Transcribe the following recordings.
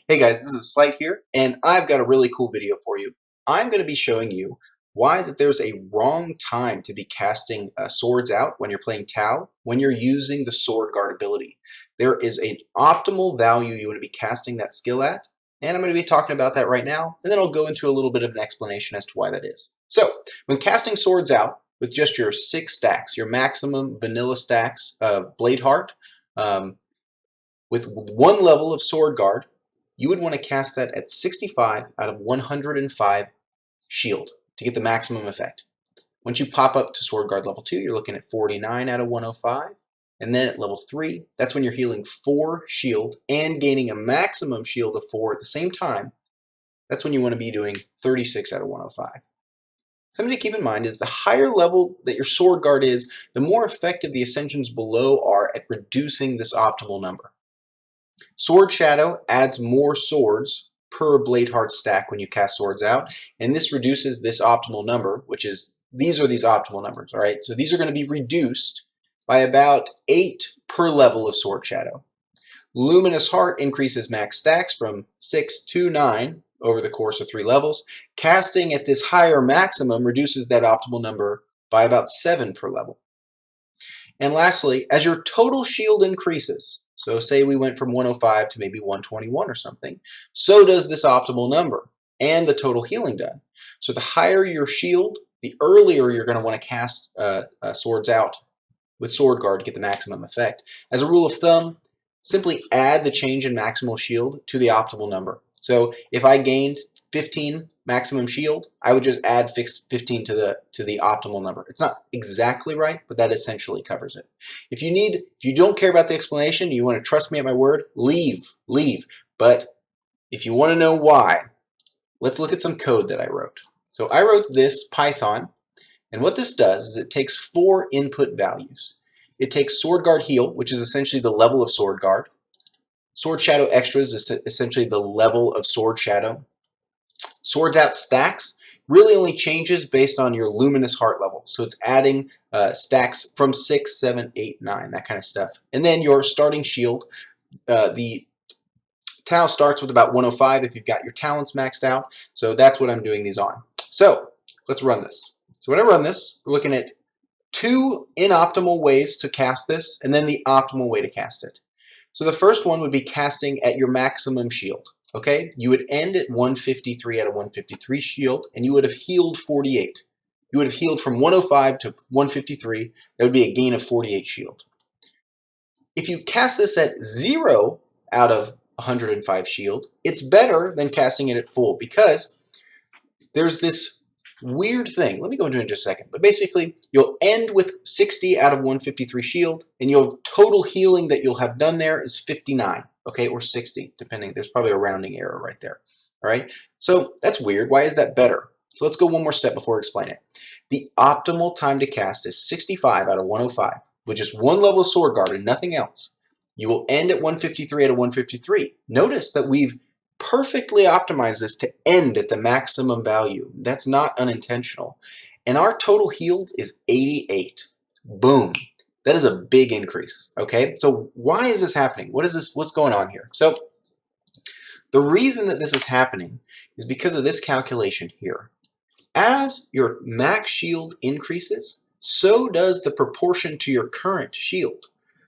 Hey guys, this is Slight here, and I've got a really cool video for you. I'm going to be showing you why that there's a wrong time to be casting swords out when you're playing Tao, when you're using the Sword Guard ability. There is an optimal value you want to be casting that skill at, and I'm going to be talking about that right now, and then I'll go into a little bit of an explanation as to why that is. So, when casting swords out with just your 6 stacks, your maximum vanilla stacks of Blade Heart, with 1 level of Sword Guard, you would want to cast that at 65 out of 105 shield to get the maximum effect. Once you pop up to Sword Guard level 2, you're looking at 49 out of 105. And then at level 3, that's when you're healing 4 shield and gaining a maximum shield of 4 at the same time. That's when you want to be doing 36 out of 105. Something to keep in mind is the higher level that your Sword Guard is, the more effective the ascensions below are at reducing this optimal number. Sword Shadow adds more swords per Blade Heart stack when you cast swords out, and this reduces this optimal number, which is, these are these optimal numbers, all right? So these are going to be reduced by about 8 per level of Sword Shadow. Luminous Heart increases max stacks from 6 to 9 over the course of 3 levels. Casting at this higher maximum reduces that optimal number by about 7 per level. And lastly, as your total shield increases, so say we went from 105 to maybe 121 or something, so does this optimal number and the total healing done. So the higher your shield, the earlier you're going to want to cast swords out with Sword Guard to get the maximum effect. As a rule of thumb, simply add the change in maximal shield to the optimal number. So if I gained 15 maximum shield, I would just add 15 to the optimal number. It's not exactly right, but that essentially covers it. If you don't care about the explanation, you want to trust me at my word, leave. But if you want to know why, let's look at some code that I wrote. So I wrote this Python, and what this does is it takes 4 input values. It takes Sword Guard Heal, which is essentially the level of Sword Guard. Sword Shadow Extras is essentially the level of Sword Shadow. Swords Out stacks really only changes based on your Luminous Heart level. So it's adding stacks from 6, 7, 8, 9, that kind of stuff. And then your starting shield, the Tao starts with about 105 if you've got your talents maxed out. So that's what I'm doing these on. So let's run this. So when I run this, we're looking at 2 inoptimal ways to cast this, and then the optimal way to cast it. So the first one would be casting at your maximum shield. Okay, you would end at 153 out of 153 shield, and you would have healed 48. You would have healed from 105 to 153. That would be a gain of 48 shield. If you cast this at 0 out of 105 shield, it's better than casting it at full, because there's this weird thing. Let me go into it in just a second. But basically, you'll end with 60 out of 153 shield, and your total healing that you'll have done there is 59, okay, or 60, depending. There's probably a rounding error right there, all right? So that's weird. Why is that better? So let's go one more step before I explain it. The optimal time to cast is 65 out of 105, with just 1 level of Sword Guard and nothing else. You will end at 153 out of 153. Notice that we've perfectly optimize this to end at the maximum value. That's not unintentional. And our total healed is 88. Boom. That is a big increase. Okay, so why is this happening? What's going on here? So the reason that this is happening is because of this calculation here. As your max shield increases, so does the proportion to your current shield.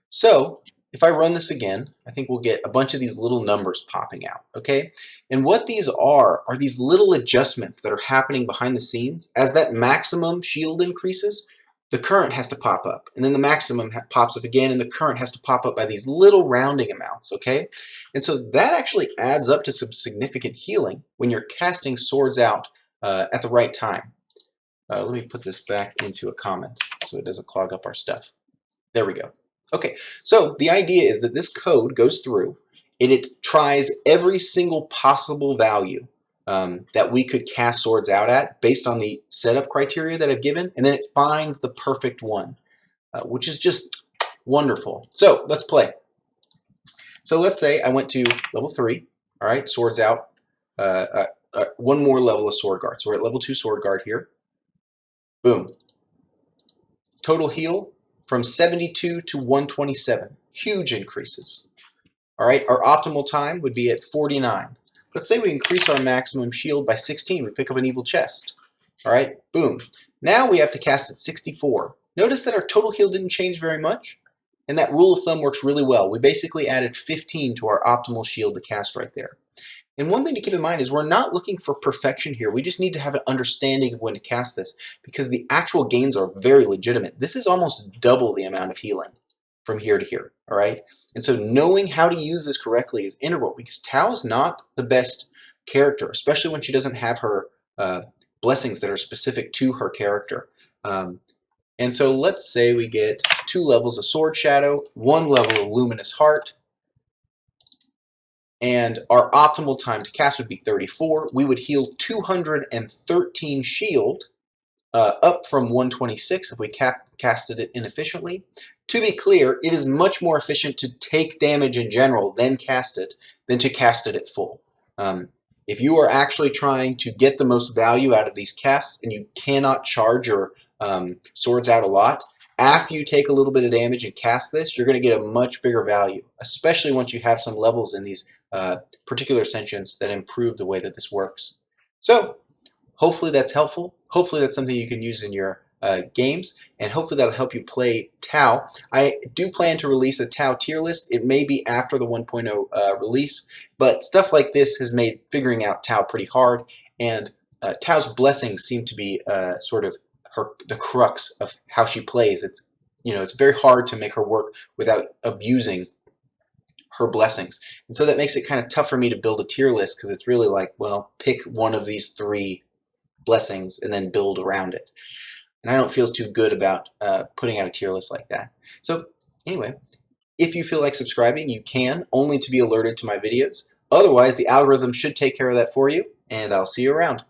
So if I run this again, I think we'll get a bunch of these little numbers popping out, okay? And what these are these little adjustments that are happening behind the scenes. As that maximum shield increases, the current has to pop up. And then the maximum pops up again, and the current has to pop up by these little rounding amounts, okay? And so that actually adds up to some significant healing when you're casting swords out at the right time. Let me put this back into a comment so it doesn't clog up our stuff. There we go. Okay, so the idea is that this code goes through and it tries every single possible value that we could cast swords out at based on the setup criteria that I've given, and then it finds the perfect one, which is just wonderful. So let's play. So let's say I went to level 3, all right, swords out, 1 more level of Sword Guard. So we're at level 2 Sword Guard here. Boom. Total heal from 72 to 127. Huge increases. All right, our optimal time would be at 49. Let's say we increase our maximum shield by 16. We pick up an evil chest. All right, boom. Now we have to cast at 64. Notice that our total heal didn't change very much, and that rule of thumb works really well. We basically added 15 to our optimal shield to cast right there. And one thing to keep in mind is we're not looking for perfection here. We just need to have an understanding of when to cast this because the actual gains are very legitimate. This is almost double the amount of healing from here to here, all right? And so knowing how to use this correctly is integral because Tao is not the best character, especially when she doesn't have her blessings that are specific to her character. And so let's say we get 2 levels of Sword Shadow, 1 level of Luminous Heart, and our optimal time to cast would be 34. We would heal 213 shield, up from 126 if we casted it inefficiently. To be clear, it is much more efficient to take damage in general than cast it than to cast it at full. If you are actually trying to get the most value out of these casts and you cannot charge your swords out a lot, after you take a little bit of damage and cast this, you're going to get a much bigger value, especially once you have some levels in these particular ascensions that improve the way that this works. So hopefully that's helpful. Hopefully that's something you can use in your games, and hopefully that'll help you play Tao. I do plan to release a Tao tier list. It may be after the 1.0 release, but stuff like this has made figuring out Tao pretty hard, and Tao's blessings seem to be sort of the crux of how she plays. It's very hard to make her work without abusing her blessings, and so that makes it kind of tough for me to build a tier list because it's really like, well, pick one of these 3 blessings and then build around it. And I don't feel too good about putting out a tier list like that. So anyway, if you feel like subscribing, you can, only to be alerted to my videos. Otherwise, the algorithm should take care of that for you, and I'll see you around.